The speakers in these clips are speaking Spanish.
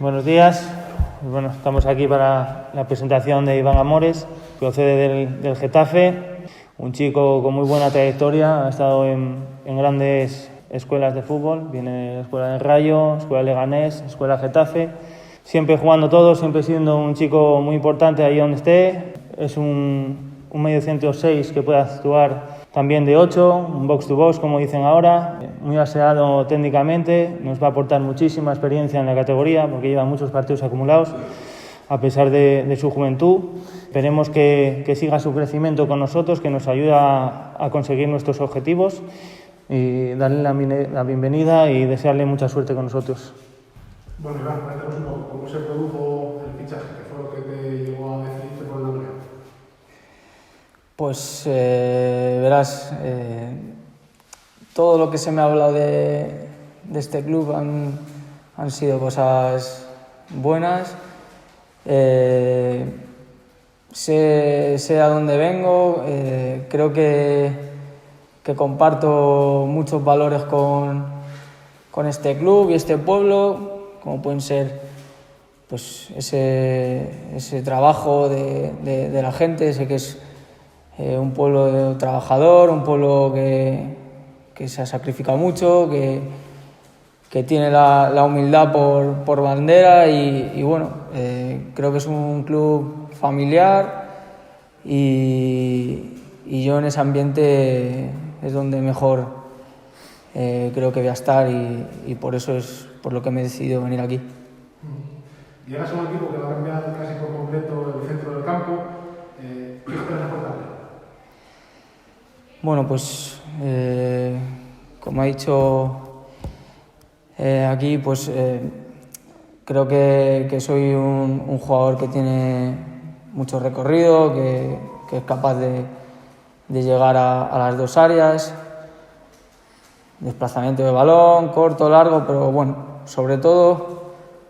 Buenos días. Bueno, estamos aquí para la presentación de Iván Amores, procede del Getafe, un chico con muy buena trayectoria, ha estado en grandes escuelas de fútbol, viene de la escuela de Rayo, escuela Leganés, escuela Getafe, siempre jugando todo, siempre siendo un chico muy importante ahí donde esté. Es un mediocentro 6 que puede actuar también de 8, un box to box como dicen ahora, muy aseado técnicamente, nos va a aportar muchísima experiencia en la categoría porque lleva muchos partidos acumulados a pesar de su juventud. Esperemos que siga su crecimiento con nosotros, que nos ayuda a conseguir nuestros objetivos y darle la bienvenida y desearle mucha suerte con nosotros. Bueno, Iván, cuéntanos un poco cómo se produjo el fichaje, qué fue lo que te llevó a decidirte por el Andorra. Pues verás, todo lo que se me ha hablado de este club han sido cosas buenas. Sé a dónde vengo, creo que comparto muchos valores con este club y este pueblo, como pueden ser pues ese trabajo de la gente. Sé que es un pueblo trabajador, un pueblo que se ha sacrificado mucho, que tiene la humildad por bandera y bueno, creo que es un club familiar y yo en ese ambiente es donde mejor creo que voy a estar y por eso es por lo que me he decidido venir aquí. Llegas a un equipo que va a cambiar casi por completo el centro del campo. ¿Qué esperas aportarle? Bueno, pues como ha dicho aquí, pues creo que soy un jugador que tiene mucho recorrido, que es capaz de llegar a las dos áreas, desplazamiento de balón, corto, largo, pero bueno, sobre todo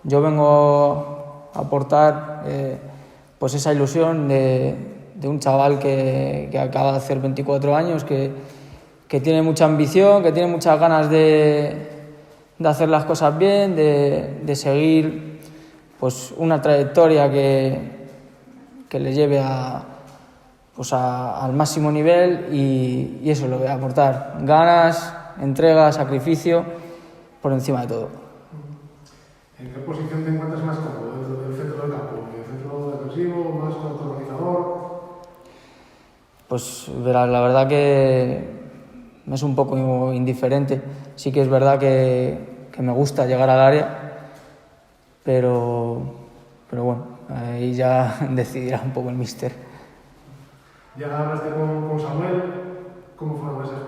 yo vengo a aportar pues esa ilusión de un chaval que acaba de hacer 24 años, que tiene mucha ambición, que tiene muchas ganas de hacer las cosas bien, de seguir pues una trayectoria que le lleve al máximo nivel y eso lo voy a aportar. Ganas, entrega, sacrificio, por encima de todo. ¿En qué posición te encuentras más cómodo dentro del centro del campo? ¿En el centro defensivo, más autoorganizador? Pues verás, la verdad que me es un poco indiferente. Sí que es verdad que me gusta llegar al área, pero bueno, ahí ya decidirá un poco el míster. Ya hablaste con Samuel. ¿Cómo fueron esos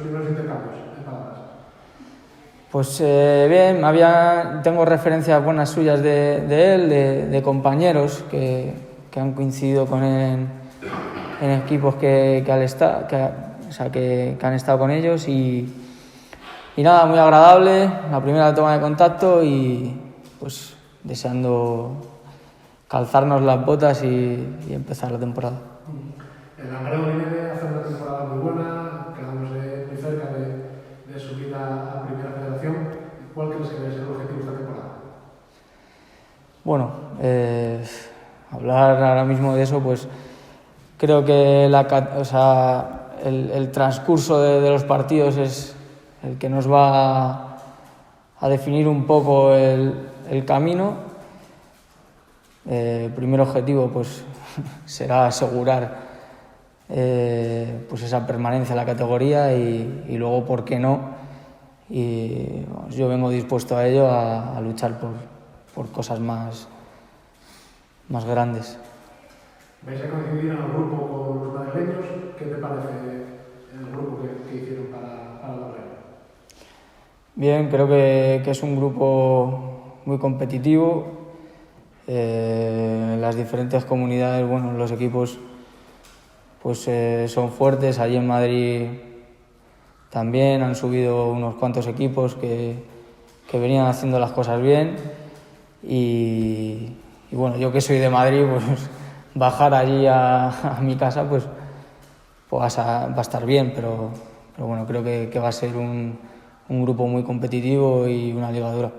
primeros intercambios en palabras? Pues bien, tengo referencias buenas suyas de él, de compañeros que han coincidido con él en equipos que han estado con ellos y nada, muy agradable, la primera toma de contacto y pues deseando calzarnos las botas y empezar la temporada. El Langreo viene de hacer una temporada muy buena, quedándose muy cerca de subir a Primera Federación. ¿Cuál crees que debe ser el objetivo de esta temporada? Bueno, hablar ahora mismo de eso, pues creo que el transcurso de los partidos es el que nos va a definir un poco el camino. El primer objetivo pues será asegurar pues esa permanencia en la categoría y luego, ¿por qué no? Y yo vengo dispuesto a ello, a luchar por cosas más grandes. ¿Vais a coincidir en el grupo con los madrileños? ¿Qué te parece el grupo que hicieron para la Langreo? Bien, creo que es un grupo muy competitivo. Las diferentes comunidades, bueno, los equipos pues son fuertes. Allí en Madrid también han subido unos cuantos equipos que venían haciendo las cosas bien y bueno, yo que soy de Madrid, pues bajar allí a mi casa pues va a estar bien, pero bueno, creo que va a ser un grupo muy competitivo y una liga dura.